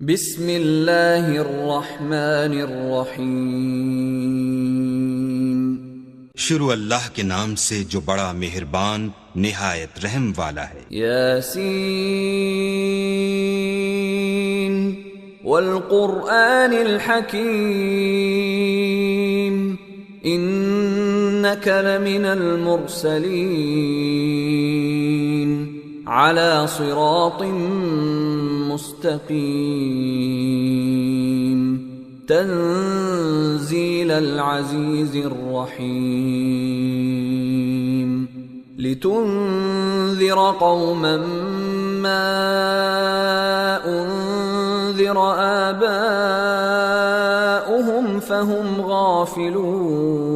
बिस्मिल्लाहिर्रहमानिर्रहीम। शुरू अल्लाह के नाम से जो बड़ा मेहरबान निहायत रहम वाला है। यासीन वल कुरआनिल हकीम इन्नका लमिनल मुरसलीन अला सिरातिम मुस्तकीम तंजीलल अज़ीज़िर रहीम लितुन्ज़िर क़ौमन मा उन्ज़िर आबाउहुम फहुम गाफ़िलून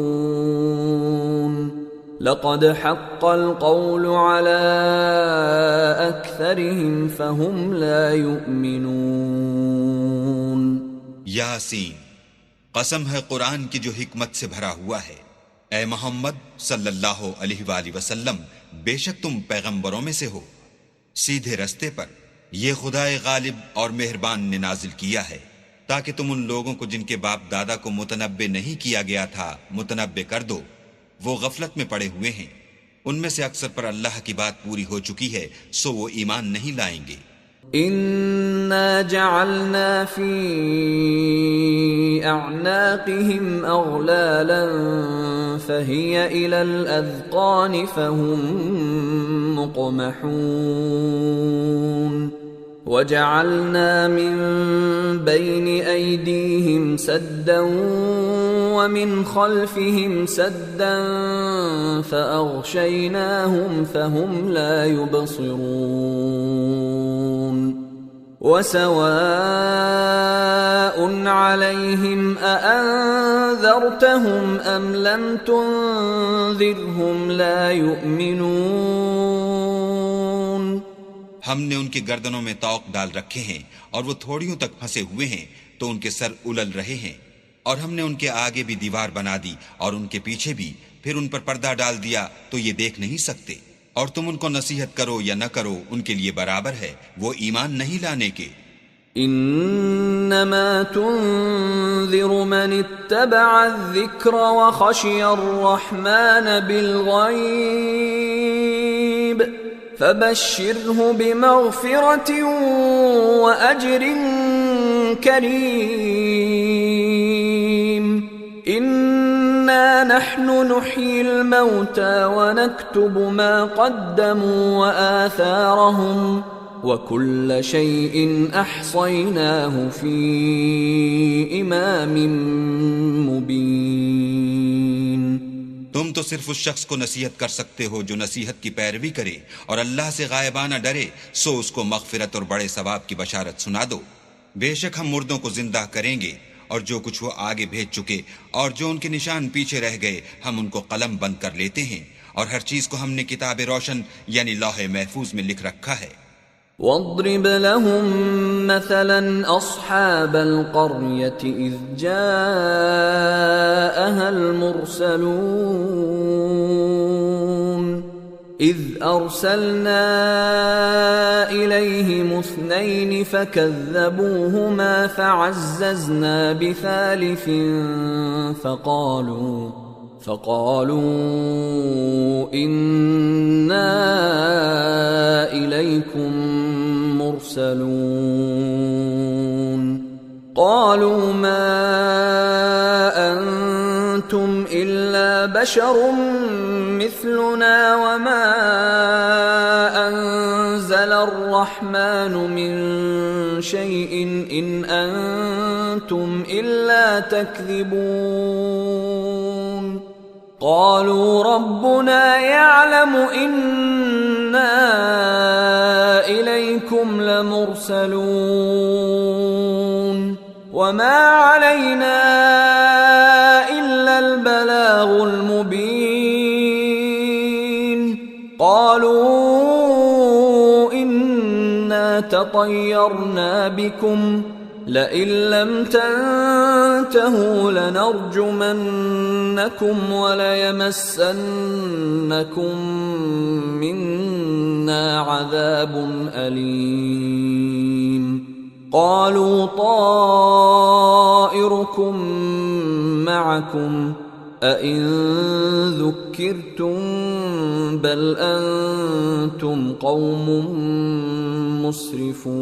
लक़द हक़्क़ल क़ौलु अला अक्सरिहिम फहुम ला युमिनून। यासीन, कसम है कुरान की जो हिकमत से भरा हुआ है। ए मोहम्मद सल्लल्लाहु अलैहि वसल्लम, बेशक तुम पैगंबरों में से हो, सीधे रस्ते पर। ये खुदाए गालिब और मेहरबान ने नाजिल किया है ताकि तुम उन लोगों को जिनके बाप दादा को मुतनब्बे नहीं किया गया था मुतनब्बे कर दो। वो गफलत में पड़े हुए हैं। उनमें से अक्सर पर अल्लाह की बात पूरी हो चुकी है, सो वो ईमान नहीं लाएंगे। इन्ना जअलना फी अअनाक़िहिम अग़लालन फ़हिय इलल अज़क़ानि फ़हुम मुक़महून वजअलना मिन बैनि अयदीहिम सद्दन वमिन खल्फ़िहिम सद्दन फ़अग़शयनाहुम फ़हुम ला युबसिरून वसवाउन अलैहिम अअन्ज़रतहुम अम लम तुन्ज़िरहुम ला युमिनून। हमने उनकी गर्दनों में तौक डाल रखे हैं और वो थोड़ियों तक फंसे हुए हैं तो उनके सर उलल रहे हैं। और हमने उनके आगे भी दीवार बना दी और उनके पीछे भी, फिर उन पर पर्दा डाल दिया तो ये देख नहीं सकते। और तुम उनको नसीहत करो या न करो, उनके लिए बराबर है, वो ईमान नहीं लाने के। इन्नमा तुन्ज़िरु मन इत्तबअ अज़्ज़िक्र व खशिय अर्रहमान बिलग़ैब फबश्शिरहु बिमग़फ़िरतिन व अज्रिन करीम। इन्ना नहनु नुह्यिल मौता व नक्तुबु मा क़द्दमू व आथारहुम व कुल्ल शैइन अहसयनाहु फी इमामिन मुबीन। तुम तो सिर्फ उस शख्स को नसीहत कर सकते हो जो नसीहत की पैरवी करे और अल्लाह से गायबाना डरे, सो उसको मग़फ़िरत और बड़े सवाब की बशारत सुना दो। बेशक हम मुर्दों को जिंदा करेंगे और जो कुछ वो आगे भेज चुके और जो उनके निशान पीछे रह गए हम उनको कलम बंद कर लेते हैं। और हर चीज को हमने किताब रोशन यानी लौहे महफूज में लिख रखा है। वद्रिब लहुम मसलन अस्हाबल क़र्यति इज़ जाअहल मुरसलून इज़ अर्सलना इलैहिम इस्नैनि फकज़्ज़बूहुमा फअज़्ज़ज़ना बिसालिसिन फक़ालू इन्ना इलैकुम मुरसलून क़ालू मा अंतुम इल्ला बशरुम मिस्लुना वमा अंज़लर रहमानु मिन शैइन इन अंतुम इल्ला तक्ज़िबून। क़ालू रब्बुना यअलमु इन्ना इलैकुम लमुरसलून वमा अलैना इल्लल बलागुल मुबीन। क़ालू इन्ना ततय्यरना बिकुम लइन लम तंतहू लनरजुमन्नकुम वलयमस्सन्नकुम मिन्ना अज़ाबुन अलीम। قالوا طائركم معكم أئن ذكرتم بل أنتم قوم مسرفون।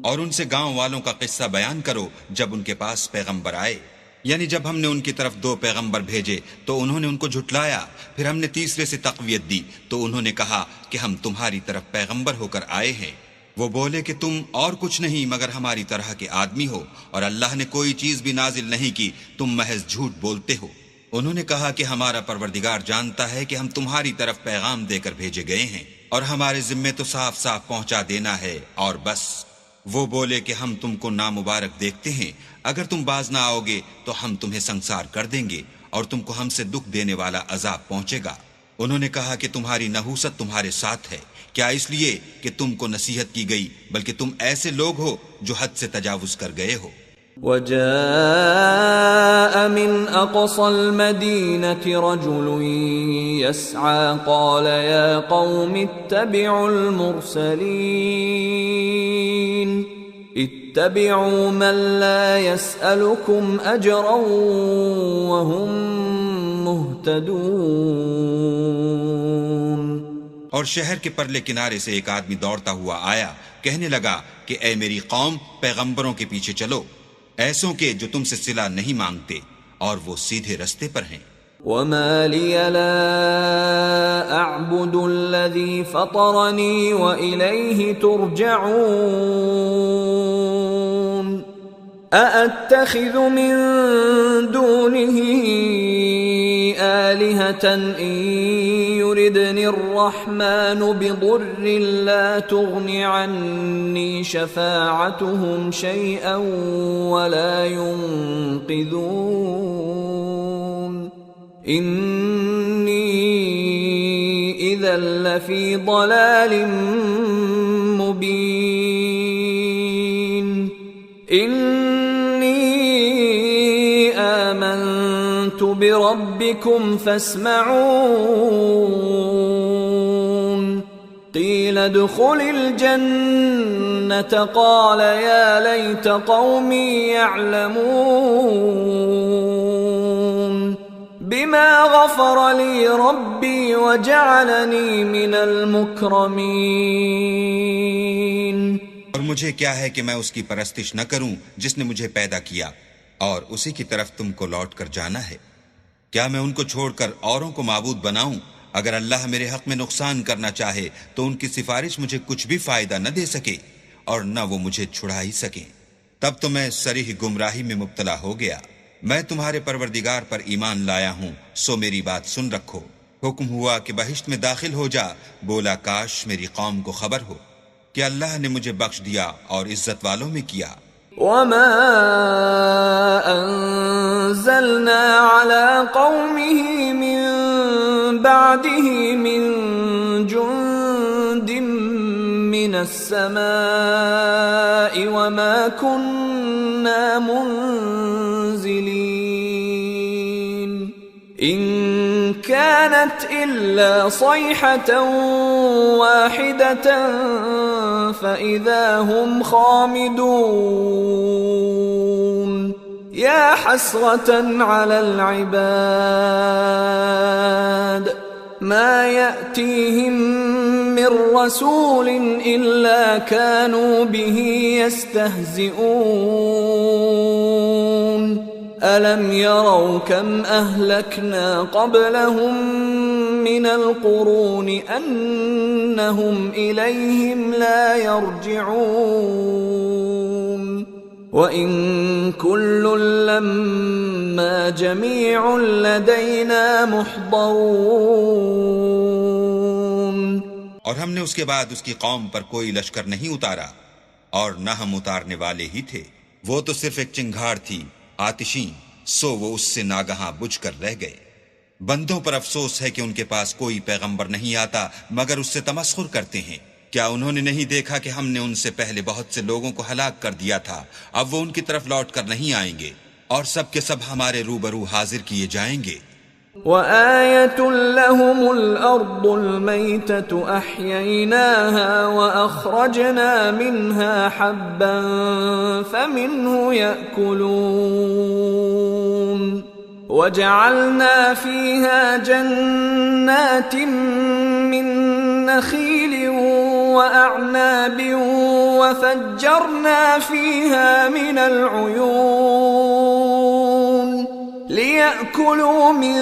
और उनसे गांव वालों का किस्सा बयान करो जब उनके पास पैगंबर आए, यानी जब हमने उनकी तरफ 2 पैगंबर भेजे तो उन्होंने उनको झुटलाया, फिर हमने तीसरे से तक़वियत दी तो उन्होंने कहा कि हम तुम्हारी तरफ पैगंबर होकर आए हैं। वो बोले कि तुम और कुछ नहीं मगर हमारी तरह के आदमी हो और अल्लाह ने कोई चीज भी नाजिल नहीं की, तुम महज झूठ बोलते हो। उन्होंने कहा कि हमारा परवरदिगार जानता है कि हम तुम्हारी तरफ पैगाम देकर भेजे गए हैं और हमारे जिम्मे तो साफ साफ पहुंचा देना है और बस। वो बोले कि हम तुमको नामुबारक देखते हैं, अगर तुम बाज ना आओगे तो हम तुम्हें संसार कर देंगे और तुमको हमसे दुख देने वाला अजाब पहुंचेगा। उन्होंने कहा कि तुम्हारी नहूसत तुम्हारे साथ है, क्या इसलिए कि तुमको नसीहत की गई, बल्कि तुम ऐसे लोग हो जो हद से तजावुज कर गए हो। وجاء من أقصى المدينة رجل يسعى قال يا قوم اتبعوا المرسلين اتبعوا من لا يسألكم أجرا وهم مهتدون। और शहर के परले किनारे से एक आदमी दौड़ता हुआ आया, कहने लगा कि ऐ मेरी कौम, पैगंबरों के पीछे चलो, ऐसों के जो तुमसे सिला नहीं मांगते और वो सीधे रस्ते पर हैं। वमा लिया ला अअबुदु अल्लज़ी फ़तरनी व इलैहि तुरजऊन अअत्तखिज़ु मिन दूनिही आलिहतन इन युरिदनि अर्रहमानु बिदुर्रिन ला तुग़नि अन्नी शफ़ाअतुहुम शैअन वला युन्क़िज़ून इन्नी इज़न लफ़ी ضलालिन मुबीन। इन्नी आमनतु बिरब्बिकुम फस्मऊन क़ील उद्ख़ुलिल जन्नत क़ाल या लैत क़ौमी यअलमून बिमा गफ़र ली रब्बी वजअलनी मिनल मुक्रमीन। और मुझे क्या है कि मैं उसकी परस्तिश न करूं जिसने मुझे पैदा किया और उसी की तरफ तुमको लौट कर जाना है। क्या मैं उनको छोड़कर औरों को माबूद बनाऊं? अगर अल्लाह मेरे हक में नुकसान करना चाहे तो उनकी सिफारिश मुझे कुछ भी फायदा न दे सके और न वो मुझे छुड़ा ही सके। तब तो मैं सरीह गुमराही में मुब्तला हो गया। मैं तुम्हारे परवरदिगार पर ईमान लाया हूं, सो मेरी बात सुन रखो। हुक्म हुआ कि बहिश्त में दाखिल हो जा। बोला काश मेरी कौम को खबर हो कि अल्लाह ने मुझे बख्श दिया और इज्जत वालों में किया। वमा अंज़लना अला कौमिही मिन बअदिही मिन जुंदिन मिनस समाई वमा कुन्ना मुंज़िलीन इन कानत इल्ला सयहतन वाहिदतन फ़इज़ा हुम खामिदून या हस्रतन अलल इबाद मा यअतीहिम मिर रसूलिन इल्ला कानू बिही यस्तहज़िऊन अलम यरौ कम अहलकना क़ब्लहुम मिनल क़ुरूनि अन्नहुम इलैहिम ला यरजिऊन व इन कुल्लुन लम्मा जमीउन लदैना मुहदरून। और हमने उसके बाद उसकी कौम पर कोई लश्कर नहीं उतारा और न हम उतारने वाले ही थे। वो तो सिर्फ एक चिंगार थी आतिशीन, सो वो उससे नागहां बुझकर रह गए। बंदों पर अफसोस है कि उनके पास कोई पैगंबर नहीं आता मगर उससे तमस्खुर करते हैं। क्या उन्होंने नहीं देखा कि हमने उनसे पहले बहुत से लोगों को हलाक कर दिया था? अब वो उनकी तरफ लौट कर नहीं आएंगे और सब के सब हमारे रूबरू हाजिर किए जाएंगे। وآية لهم الأرض الميتة أحييناها وأخرجنا منها حبا فمنه يأكلون وجعلنا فيها جنات من نخيل وأعناب وفجرنا فيها من العيون ليأكلوا من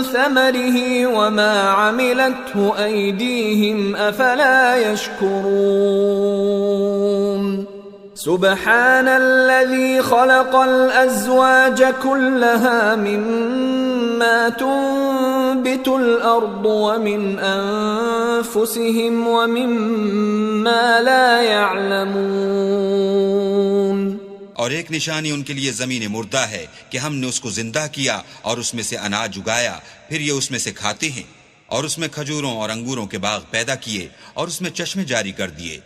ثمره وما عملته أيديهم أفلا يشكرون سبحان الذي خلق الأزواج كلها مما تنبت الأرض ومن أنفسهم ومما لا يعلمون। और एक निशानी उनके लिए जमीन मुर्दा है कि हमने उसको जिंदा किया और उसमें से अनाज उगाया, फिर ये उसमें से खाते हैं, और उसमें खजूरों और अंगूरों के बाग पैदा किए और उसमें चश्मे जारी कर दिए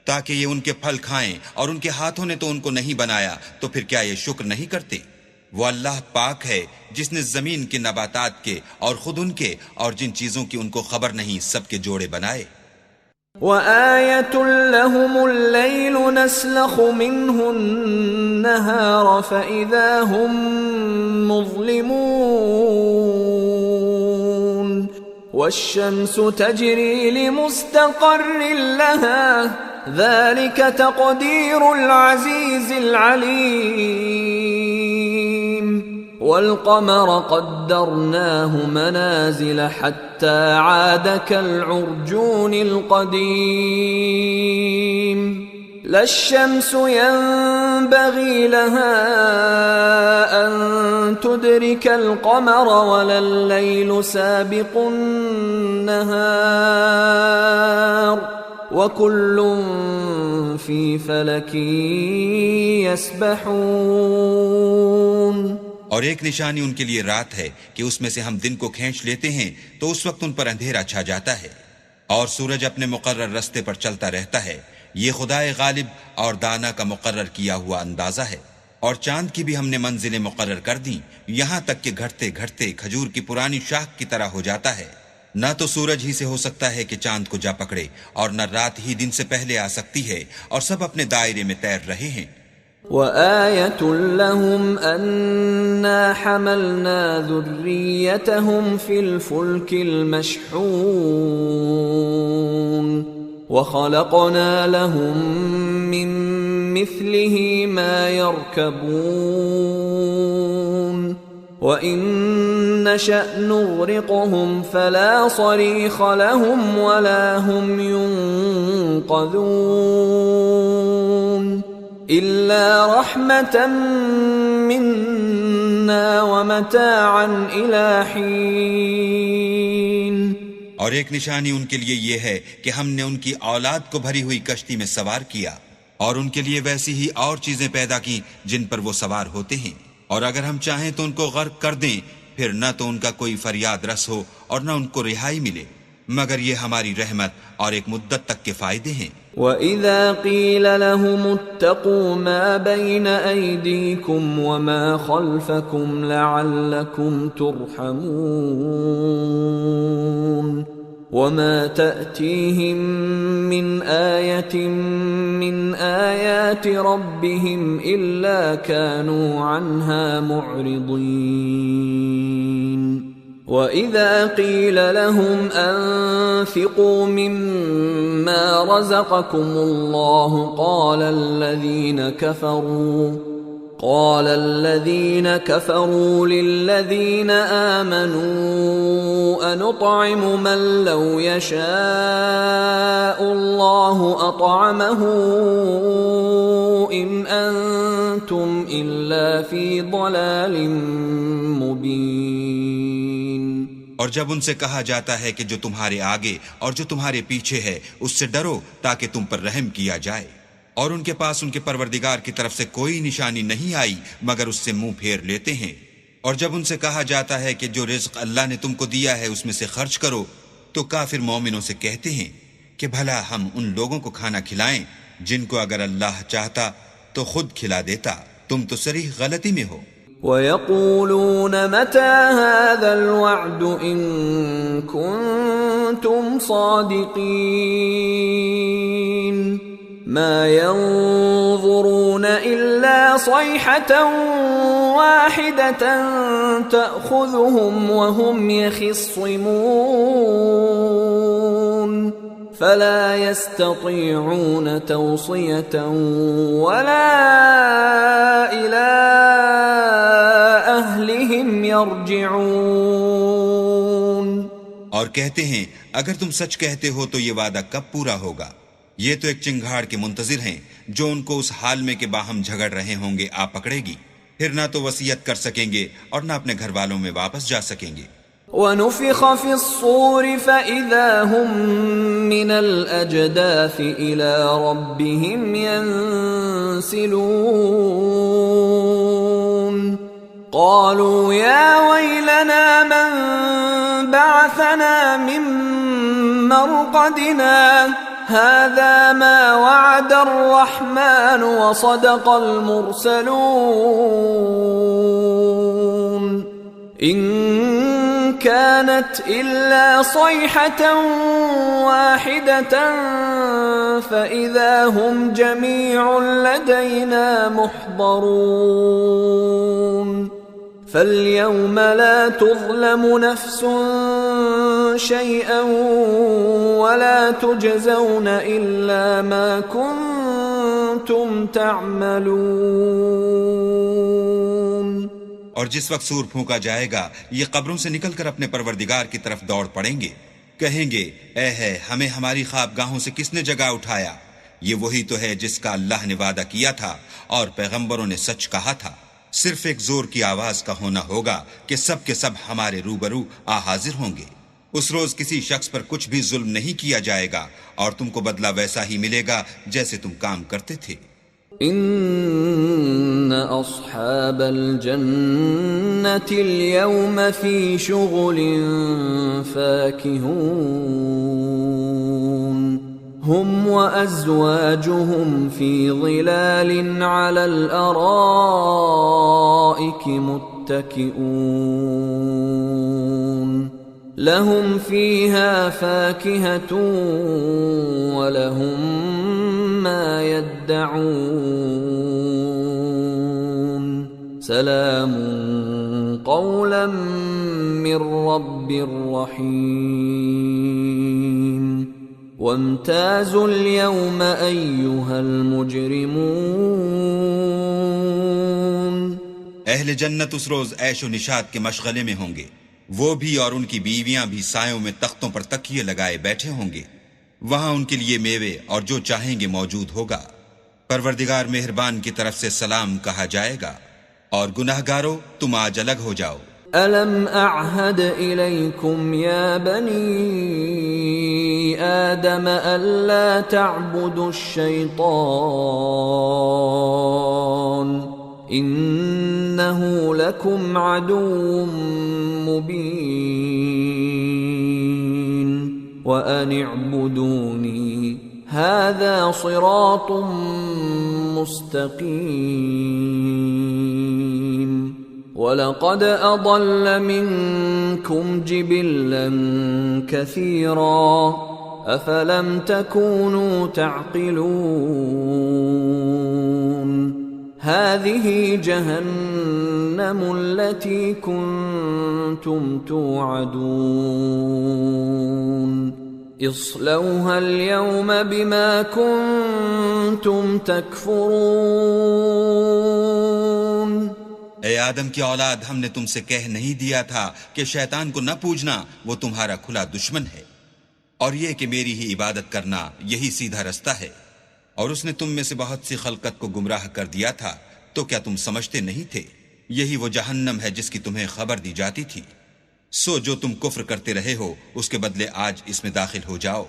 ताकि ये उनके फल खाएं, और उनके हाथों ने तो उनको नहीं बनाया, तो फिर क्या ये शुक्र नहीं करते? वो अल्लाह पाक है जिसने जमीन के नबातात के और खुद उनके और जिन चीजों की उनको खबर नहीं सबके जोड़े बनाए। وآية لهم الليل نسلخ منه النهار فإذا هم مظلمون والشمس تجري لمستقر لها ذلك تقدير العزيز العليم والقمر قدرناه منازل حتى عاد كالعرجون القديم لا الشمس ينبغي لها أن تدرك القمر ولا الليل سابق النهار وكل في فلك يسبحون। और एक निशानी उनके लिए रात है कि उसमें से हम दिन को खींच लेते हैं तो उस वक्त उन पर अंधेरा छा जाता है और सूरज अपने मुकर्रर रास्ते पर चलता रहता है। ये खुदाए गालिब और दाना का मुकर्रर किया हुआ अंदाजा है। और चांद की भी हमने मंजिलें मुकर्रर कर दी, यहाँ तक कि घटते घटते खजूर की पुरानी शाख की तरह हो जाता है। न तो सूरज ही से हो सकता है कि चांद को जा पकड़े, और न रात ही दिन से पहले आ सकती है, और सब अपने दायरे में तैर रहे हैं। وآية لهم أنا حملنا ذريتهم في الفلك المشحون وخلقنا لهم من مثله ما يركبون وإن نشأ نغرقهم فلا صريخ لهم ولا هم ينقذون إلا رحمة منا ومتاعا إلى حين। और एक निशानी उनके लिए ये है कि हमने उनकी औलाद को भरी हुई कश्ती में सवार किया और उनके लिए वैसी ही और चीजें पैदा की जिन पर वो सवार होते हैं, और अगर हम चाहें तो उनको गर्क कर दें, फिर न तो उनका कोई फरियाद रस हो और न उनको रिहाई मिले, मगर ये हमारी रहमत और एक मुद्दत तक के फायदे हैं। وَإِذَا قِيلَ لَهُمُ اتَّقُوا مَا بَيْنَ أَيْدِيكُمْ وَمَا خَلْفَكُمْ لَعَلَّكُمْ تُرْحَمُونَ وَمَا تَأْتِيهِمْ مِنْ آيَةٍ مِنْ آيَاتِ رَبِّهِمْ إِلَّا كَانُوا عَنْهَا مُعْرِضِينَ وَإِذَا قِيلَ لَهُمْ أَنفِقُوا مِمَّا رَزَقَكُمُ اللَّهُ قَالَ الَّذِينَ كَفَرُوا لِلَّذِينَ آمَنُوا أَنُطْعِمُ مَن لَّوْ يَشَاءُ اللَّهُ أَطْعَمَهُ إِنْ أَنتُمْ إِلَّا فِي ضَلَالٍ مُبِينٍ। और जब उनसे कहा जाता है कि जो तुम्हारे आगे और जो तुम्हारे पीछे है उससे डरो ताकि तुम पर रहम किया जाए, और उनके पास उनके परवरदिगार की तरफ से कोई निशानी नहीं आई मगर उससे मुंह फेर लेते हैं। और जब उनसे कहा जाता है कि जो रिज़्क़ अल्लाह ने तुमको दिया है उसमें से खर्च करो, तो काफिर मोमिनों से कहते हैं कि भला हम उन लोगों को खाना खिलाएं जिनको अगर अल्लाह चाहता तो खुद खिला देता, तुम तो सरीह गलती में हो। ويقولون متى هذا الوعد إن كنتم صادقين ما ينظرون إلا صيحة واحدة تأخذهم وهم يخصمون فلا يستطيعون توصية ولا إلى أهلهم يرجعون। और कहते हैं अगर तुम सच कहते हो तो ये वादा कब पूरा होगा। ये तो एक चिंगाड़ के मुंतजिर हैं जो उनको उस हाल में के बाहम झगड़ रहे होंगे आ पकड़ेगी, फिर ना तो वसीयत कर सकेंगे और ना अपने घर वालों में वापस जा सकेंगे। ونفخ في الصور فإذا هم من الأجداث إلى ربهم ينسلون قالوا يا ويلنا من بعثنا من مرقدنا هذا ما وعد الرحمن وصدق المرسلون إن كانت إلا صيحة واحدة فإذا هم جميع لدينا محضرون فاليوم لا تظلم نفس شيئا ولا تجزون إلا ما كنتم تعملون। और जिस वक्त सूर फूंका जाएगा ये कब्रों से निकलकर अपने परवरदिगार की तरफ दौड़ पड़ेंगे, कहेंगे ऐ है हमें हमारी ख्वाबगाहों से किसने जगा उठाया। ये वही तो है जिसका अल्लाह ने वादा किया था और पैगंबरों ने सच कहा था। सिर्फ एक जोर की आवाज का होना होगा कि सब के सब हमारे रूबरू आ हाजिर होंगे। उस रोज किसी शख्स पर कुछ भी जुल्म नहीं किया जाएगा और तुमको बदला वैसा ही मिलेगा जैसे तुम काम करते थे। إن أصحاب الجنة اليوم في شغل فاكهون هم وأزواجهم في ظلال على الأرائك متكئون لهم فيها فاكهة ولهم ما يدعون سلام قولا من رب رحيم وامتازوا اليوم أيها المجرمون। अहले जन्नत उस रोज ऐशो निशात के मशगले में होंगे, वो भी और उनकी बीवियां भी सायों में तख्तों पर तकिए लगाए बैठे होंगे। वहां उनके लिए मेवे और जो चाहेंगे मौजूद होगा। परवरदिगार मेहरबान की तरफ से सलाम कहा जाएगा और गुनाहगारों तुम आज अलग हो जाओ। ألم أعهد إليكم يا بني آدم ألا تعبدوا الشيطان إنه لكم عدو مبين وأن اعبدوني هذا صراط مستقيم ولقد أضل منكم جبلا كثيرا أفلم تكونوا تعقلون هذه جهنم التي كنتم توعدون اصلوها اليوم بما كنتم تكفرون। ए आदम की औलाद, हमने तुमसे कह नहीं दिया था कि शैतान को न पूजना, वो तुम्हारा खुला दुश्मन है, और ये कि मेरी ही इबादत करना यही सीधा रास्ता है। और उसने तुम में से बहुत सी खलकत को गुमराह कर दिया था, तो क्या तुम समझते नहीं थे? यही वो जहन्नम है जिसकी तुम्हें खबर दी जाती थी। सो जो तुम कुफ्र करते रहे हो उसके बदले आज इसमें दाखिल हो जाओ।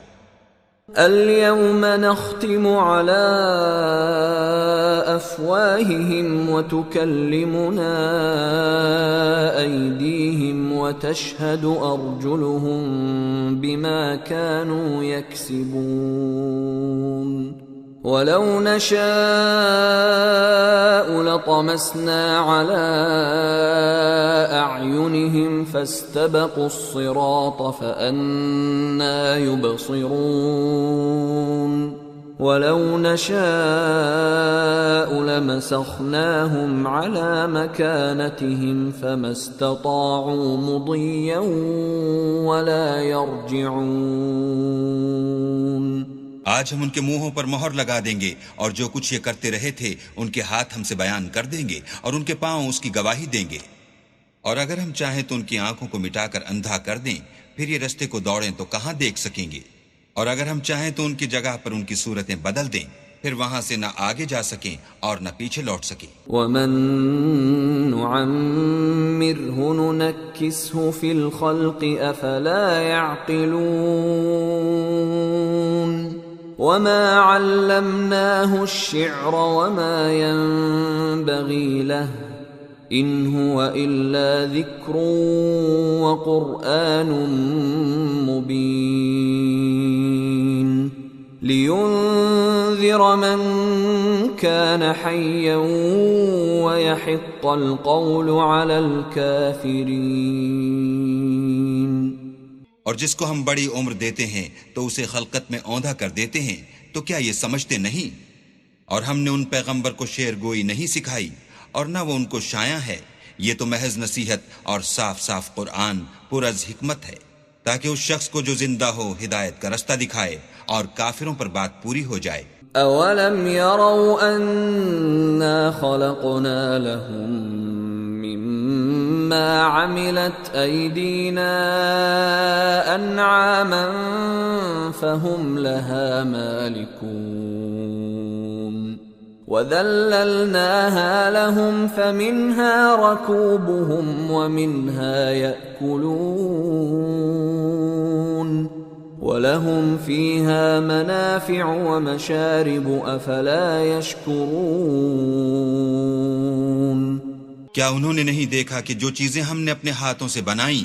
اليوم نختم على أفواههم وتكلمنا أيديهم وتشهد أرجلهم بما كانوا يكسبون वलौ नशाअ लतमस्ना अला अअयुनिहिम फस्तबक़ुस्सिरात फअन्ना युबसिरून वलौ नशाअ लमसख्नाहुम अला मकानतिहिम फमस्तताअू मुदिय्यन वला यरजिऊन। आज हम उनके मुंहों पर मोहर लगा देंगे और जो कुछ ये करते रहे थे उनके हाथ हमसे बयान कर देंगे और उनके पांव उसकी गवाही देंगे। और अगर हम चाहें तो उनकी आंखों को मिटाकर अंधा कर दें, फिर ये रास्ते को दौड़ें तो कहां देख सकेंगे। और अगर हम चाहें तो उनकी जगह पर उनकी सूरतें बदल दें, फिर वहां से न आगे जा सकें और न पीछे लौट सकें। वमन नुअम्मिरहु नुनक्किसहु फिल खल्क़ि अफला यअक़िलून वमा अल्लमनाहु अश्शिअर वमा यंबग़ी लहु इन हुवा इल्ला ज़िक्रुन व क़ुरआनुम मुबीन लियुन्ज़िर मन कान हय्यन व यहिक़्क़ल क़ौलु अलल काफ़िरीन। और जिसको हम बड़ी उम्र देते हैं तो उसे खलकत में औंधा कर देते हैं, तो क्या ये समझते नहीं? और हमने उन पैगंबर को शेर गोई नहीं सिखाई और न वो उनको शाया है। ये तो महज नसीहत और साफ साफ कुरान पुरज़ हिकमत है, ताकि उस शख्स को जो जिंदा हो हिदायत का रास्ता दिखाए और काफिरों पर बात पूरी हो जाए। अवलम यरौ अन्ना खलक़ना लहुम मिम्मा अमिलत अयदीना अन्आमन फहुम लहा मालिकून वज़ल्ललनाहा लहुम फमिन्हा रकूबुहुम वमिन्हा यअकुलून वलहुम फीहा मनाफ़िअ व मशारिब अफला यशकुरून। क्या उन्होंने नहीं देखा कि जो चीजें हमने अपने हाथों से बनाई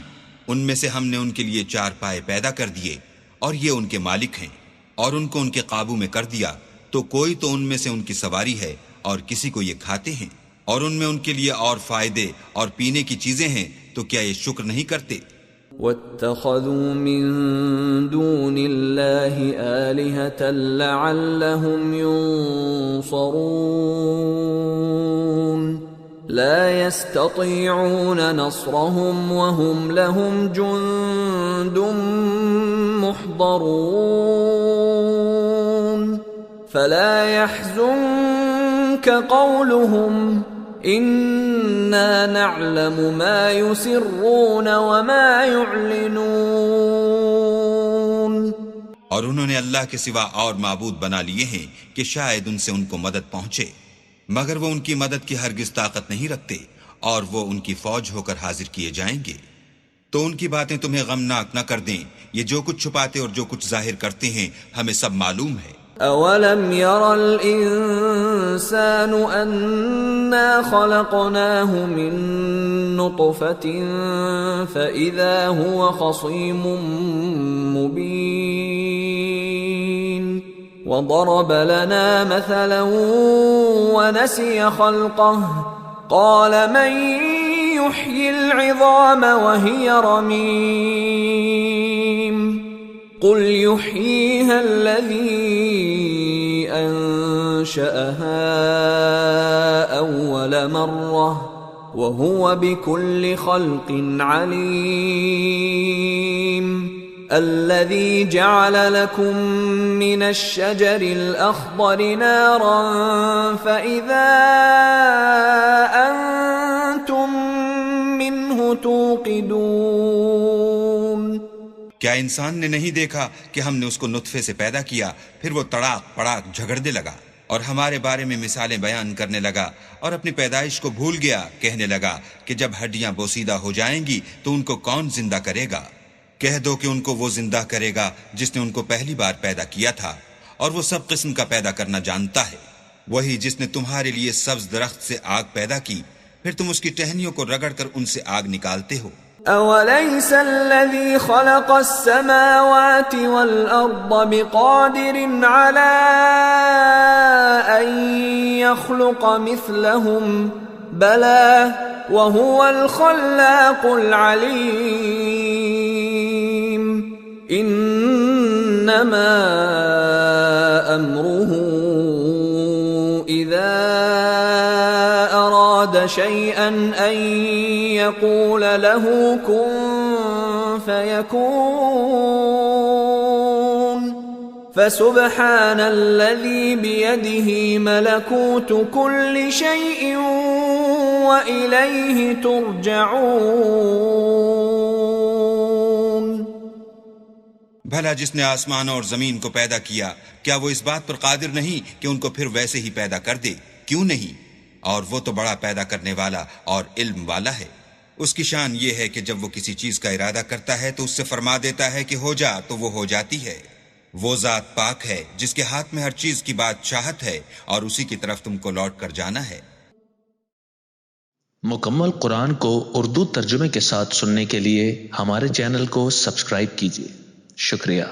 उनमें से हमने उनके लिए चार पाए पैदा कर दिए और ये उनके मालिक हैं और उनको उनके काबू में कर दिया, तो कोई तो उनमें से उनकी सवारी है और किसी को ये खाते हैं और उनमें उनके लिए और फायदे और पीने की चीजें हैं, तो क्या ये शुक्र नहीं करते? वत्तखज़ू मिन दूनिल्लाहि आलिहतन लअल्लहुम युंसरून ला यस्ततीऊन नस्रहुम वहुम लहुम जुंदुम मुहदरून फला यहज़ुनक क़ौलुहुम इन्ना नअलमु मा युसिर्रून वमा युअलिनून। और उन्होंने अल्लाह के सिवा और माबूद बना लिए हैं कि शायद उनसे उनको मदद पहुंचे, मगर वो उनकी मदद की हरगिज ताकत नहीं रखते और वो उनकी फौज होकर हाजिर किए जाएंगे। तो उनकी बातें तुम्हें गमनाक न कर दें। ये जो कुछ छुपाते और जो कुछ जाहिर करते हैं हमें सब मालूम है। अवलम यरल इंसानु अन्ना खलक़नाहु मिन नुत्फ़तिन फ़इज़ा हुवा ख़सीमुम मुबीन वदरब लना मसलन वनसिय ख़ल्क़ह क़ाल मन युह्यिल इज़ाम वहिय रमीम क़ुल युह्यीहा अल्लज़ी अंशअहा अव्वल मर्रह वहुव बिकुल्लि ख़ल्क़िन अलीम अल्लज़ी जअल लकुम मिनश्शजरिल अख़्ضरि नारन फ़इज़ा अंतुम मिन्हु तूक़िदून। क्या इंसान ने नहीं देखा कि हमने उसको नुत्फे से पैदा किया, फिर वो तड़ाक पड़ाक झगड़ने लगा और हमारे बारे में मिसालें बयान करने लगा और अपनी पैदाइश को भूल गया, कहने लगा कि जब हड्डियां बोसीदा हो जाएंगी तो उनको कौन जिंदा करेगा? कह दो कि उनको वो जिंदा करेगा जिसने उनको पहली बार पैदा किया था और वो सब किस्म का पैदा करना जानता है। वही जिसने तुम्हारे लिए सब्ज दरख्त से आग पैदा की, फिर तुम उसकी टहनियों को रगड़कर उनसे आग निकालते हो। أوليس الذي خلق السماوات والأرض بقادر على أن يخلق مثلهم بلى وهو الخلاق العليم إنما أمره إذا أراد شيئا أن يقول له كن فيكون فسبحان الذي بيده ملكوت كل شيء وإليه ترجعون। भला जिसने आसमानों और जमीन को पैदा किया, क्या वो इस बात पर कादिर नहीं कि उनको फिर वैसे ही पैदा कर दे? क्यों नहीं? और वो तो बड़ा पैदा करने वाला और इल्म वाला है। उसकी शान ये है कि जब वो किसी चीज का इरादा करता है तो उससे फरमा देता है कि हो जा, तो वो हो जाती है। वो जात पाक है जिसके हाथ में हर चीज की बादशाहत है और उसी की तरफ तुमको लौट कर जाना है। मुकम्मल कुरान को उर्दू तर्जुमे के साथ सुनने के लिए हमारे चैनल को सब्सक्राइब कीजिए। शुक्रिया।